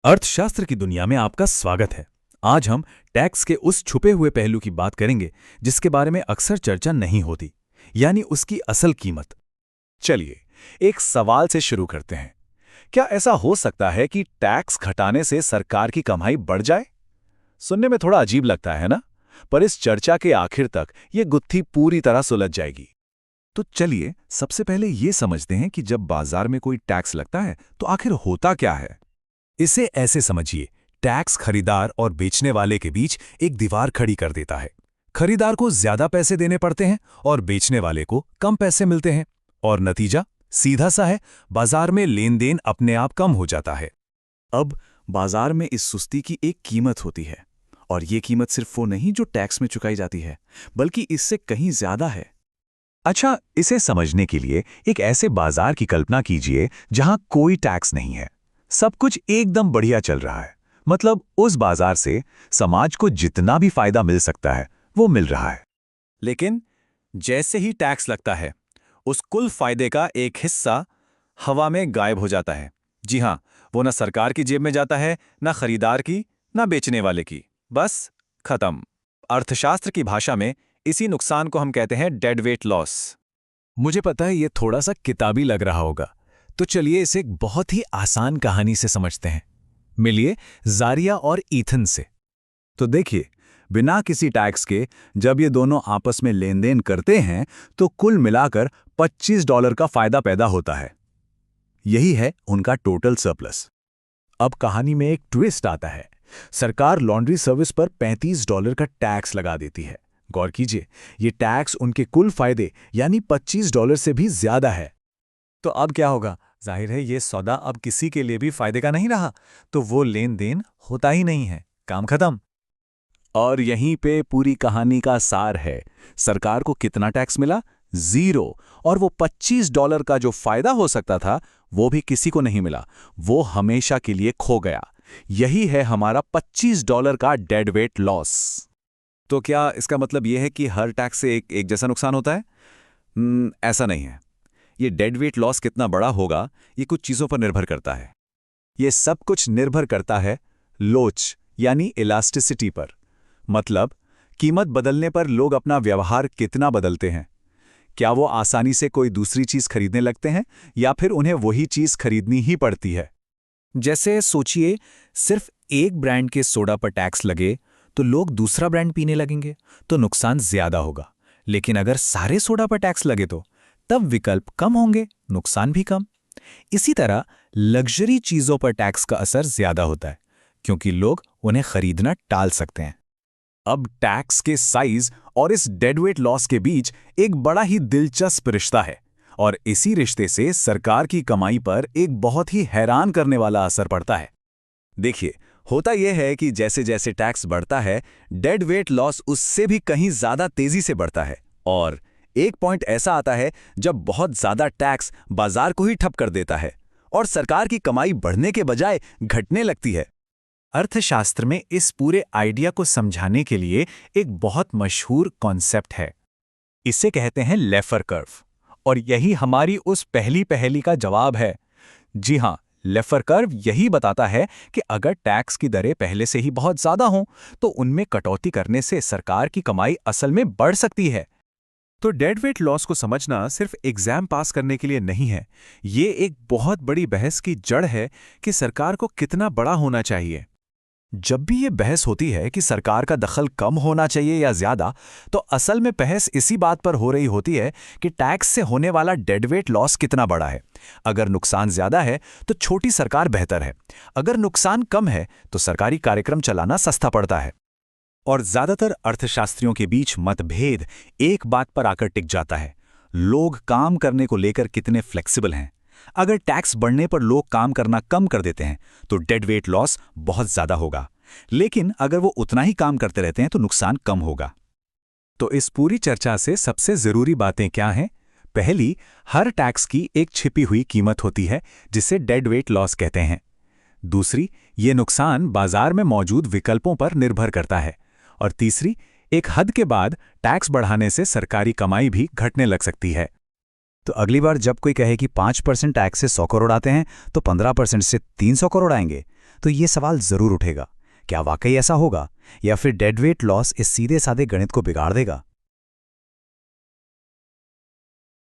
अर्थशास्त्र की दुनिया में आपका स्वागत है। आज हम टैक्स के उस छुपे हुए पहलू की बात करेंगे जिसके बारे में अक्सर चर्चा नहीं होती, यानी उसकी असल कीमत। चलिए, एक सवाल से शुरू करते हैं। क्या ऐसा हो सकता है कि टैक्स घटाने से सरकार की कमाई बढ़ जाए? सुनने में थोड़ा अजीब लगता है ना? पर इस चर्चा के आखिर तक ये गुत्थी पूरी तरह सुलझ जाएगी। तो चलिए, सबसे पहले ये समझते हैं कि जब बाजार में कोई टैक्स लगता है तो आखिर होता क्या है। इसे ऐसे समझिए, टैक्स खरीदार और बेचने वाले के बीच एक दीवार खड़ी कर देता है। खरीदार को ज्यादा पैसे देने पड़ते हैं और बेचने वाले को कम पैसे मिलते हैं, और नतीजा सीधा सा है, बाजार में लेन देन अपने आप कम हो जाता है। अब बाजार में इस सुस्ती की एक कीमत होती है, और ये कीमत सिर्फ वो नहीं जो टैक्स में चुकाई जाती है, बल्कि इससे कहीं ज्यादा है। अच्छा, इसे समझने के लिए एक ऐसे बाजार की कल्पना कीजिए जहां कोई टैक्स नहीं है, सब कुछ एकदम बढ़िया चल रहा है। मतलब उस बाजार से समाज को जितना भी फायदा मिल सकता है वो मिल रहा है। लेकिन जैसे ही टैक्स लगता है, उस कुल फायदे का एक हिस्सा हवा में गायब हो जाता है। जी हां, वो ना सरकार की जेब में जाता है, ना खरीदार की, ना बेचने वाले की। बस खत्म। अर्थशास्त्र की भाषा में इसी नुकसान को हम कहते हैं डेड वेट लॉस। मुझे पता है ये थोड़ा सा किताबी लग रहा होगा, तो चलिए इसे एक बहुत ही आसान कहानी से समझते हैं। मिलिए जारिया और ईथन से। तो देखिए, बिना किसी टैक्स के जब ये दोनों आपस में लेन देन करते हैं तो कुल मिलाकर $25 का फायदा पैदा होता है। यही है उनका टोटल सरप्लस। अब कहानी में एक ट्विस्ट आता है। सरकार लॉन्ड्री सर्विस पर $35 का टैक्स लगा देती है। गौर कीजिए, ये टैक्स उनके कुल फायदे यानी $25 से भी ज्यादा है। तो अब क्या होगा? जाहिर है ये सौदा अब किसी के लिए भी फायदे का नहीं रहा, तो वो लेन देन होता ही नहीं है, काम खत्म। और यहीं पे पूरी कहानी का सार है। सरकार को कितना टैक्स मिला? 0। और वो $25 का जो फायदा हो सकता था वो भी किसी को नहीं मिला, वो हमेशा के लिए खो गया। यही है हमारा $25 का डेड वेट लॉस। तो क्या इसका मतलब ये है कि हर टैक्स से एक जैसा नुकसान होता है? ऐसा नहीं है। ये डेड वेट लॉस कितना बड़ा होगा, ये कुछ चीजों पर निर्भर करता है। ये सब कुछ निर्भर करता है लोच यानी इलास्टिसिटी पर। मतलब कीमत बदलने पर लोग अपना व्यवहार कितना बदलते हैं। क्या वो आसानी से कोई दूसरी चीज खरीदने लगते हैं या फिर उन्हें वही चीज खरीदनी ही पड़ती है। जैसे सोचिए, सिर्फ एक ब्रांड के सोडा पर टैक्स लगे तो लोग दूसरा ब्रांड पीने लगेंगे, तो नुकसान ज्यादा होगा। लेकिन अगर सारे सोडा पर टैक्स लगे तो तब विकल्प कम होंगे, नुकसान भी कम। इसी तरह लग्जरी चीजों पर टैक्स का असर ज्यादा होता है, क्योंकि लोग उन्हें खरीदना टाल सकते हैं। अब टैक्स के साइज और इस डेडवेट लॉस के बीच एक बड़ा ही दिलचस्प रिश्ता है, और इसी रिश्ते से सरकार की कमाई पर एक बहुत ही हैरान करने वाला असर पड़ता है। देखिए, होता यह है कि जैसे जैसे टैक्स बढ़ता है, डेड वेट लॉस उससे भी कहीं ज्यादा तेजी से बढ़ता है, और एक पॉइंट ऐसा आता है जब बहुत ज्यादा टैक्स बाजार को ही ठप कर देता है और सरकार की कमाई बढ़ने के बजाय घटने लगती है। अर्थशास्त्र में इस पूरे आइडिया को समझाने के लिए एक बहुत मशहूर कॉन्सेप्ट है। इसे कहते हैं लेफर कर्व, और यही हमारी उस पहली पहेली का जवाब है। जी हां, लेफर कर्व यही बताता है कि अगर टैक्स की दरें पहले से ही बहुत ज्यादा हों तो उनमें कटौती करने से सरकार की कमाई असल में बढ़ सकती है। तो डेड वेट लॉस को समझना सिर्फ एग्जाम पास करने के लिए नहीं है, ये एक बहुत बड़ी बहस की जड़ है कि सरकार को कितना बड़ा होना चाहिए। जब भी ये बहस होती है कि सरकार का दखल कम होना चाहिए या ज्यादा, तो असल में बहस इसी बात पर हो रही होती है कि टैक्स से होने वाला डेडवेट लॉस कितना बड़ा है। अगर नुकसान ज्यादा है तो छोटी सरकार बेहतर है, अगर नुकसान कम है तो सरकारी कार्यक्रम चलाना सस्ता पड़ता है। और ज्यादातर अर्थशास्त्रियों के बीच मतभेद एक बात पर आकर टिक जाता है, लोग काम करने को लेकर कितने फ्लेक्सिबल हैं। अगर टैक्स बढ़ने पर लोग काम करना कम कर देते हैं तो डेड वेट लॉस बहुत ज्यादा होगा, लेकिन अगर वो उतना ही काम करते रहते हैं तो नुकसान कम होगा। तो इस पूरी चर्चा से सबसे जरूरी बातें क्या हैं? पहली, हर टैक्स की एक छिपी हुई कीमत होती है जिसे डेड वेट लॉस कहते हैं। दूसरी, ये नुकसान बाजार में मौजूद विकल्पों पर निर्भर करता है। और तीसरी, एक हद के बाद टैक्स बढ़ाने से सरकारी कमाई भी घटने लग सकती है। तो अगली बार जब कोई कहे कि 5% टैक्स से 100 करोड़ आते हैं तो 15% से 300 करोड़ आएंगे, तो ये सवाल ज़रूर उठेगा, क्या वाकई ऐसा होगा या फिर डेडवेट लॉस इस सीधे साधे गणित को बिगाड़ देगा?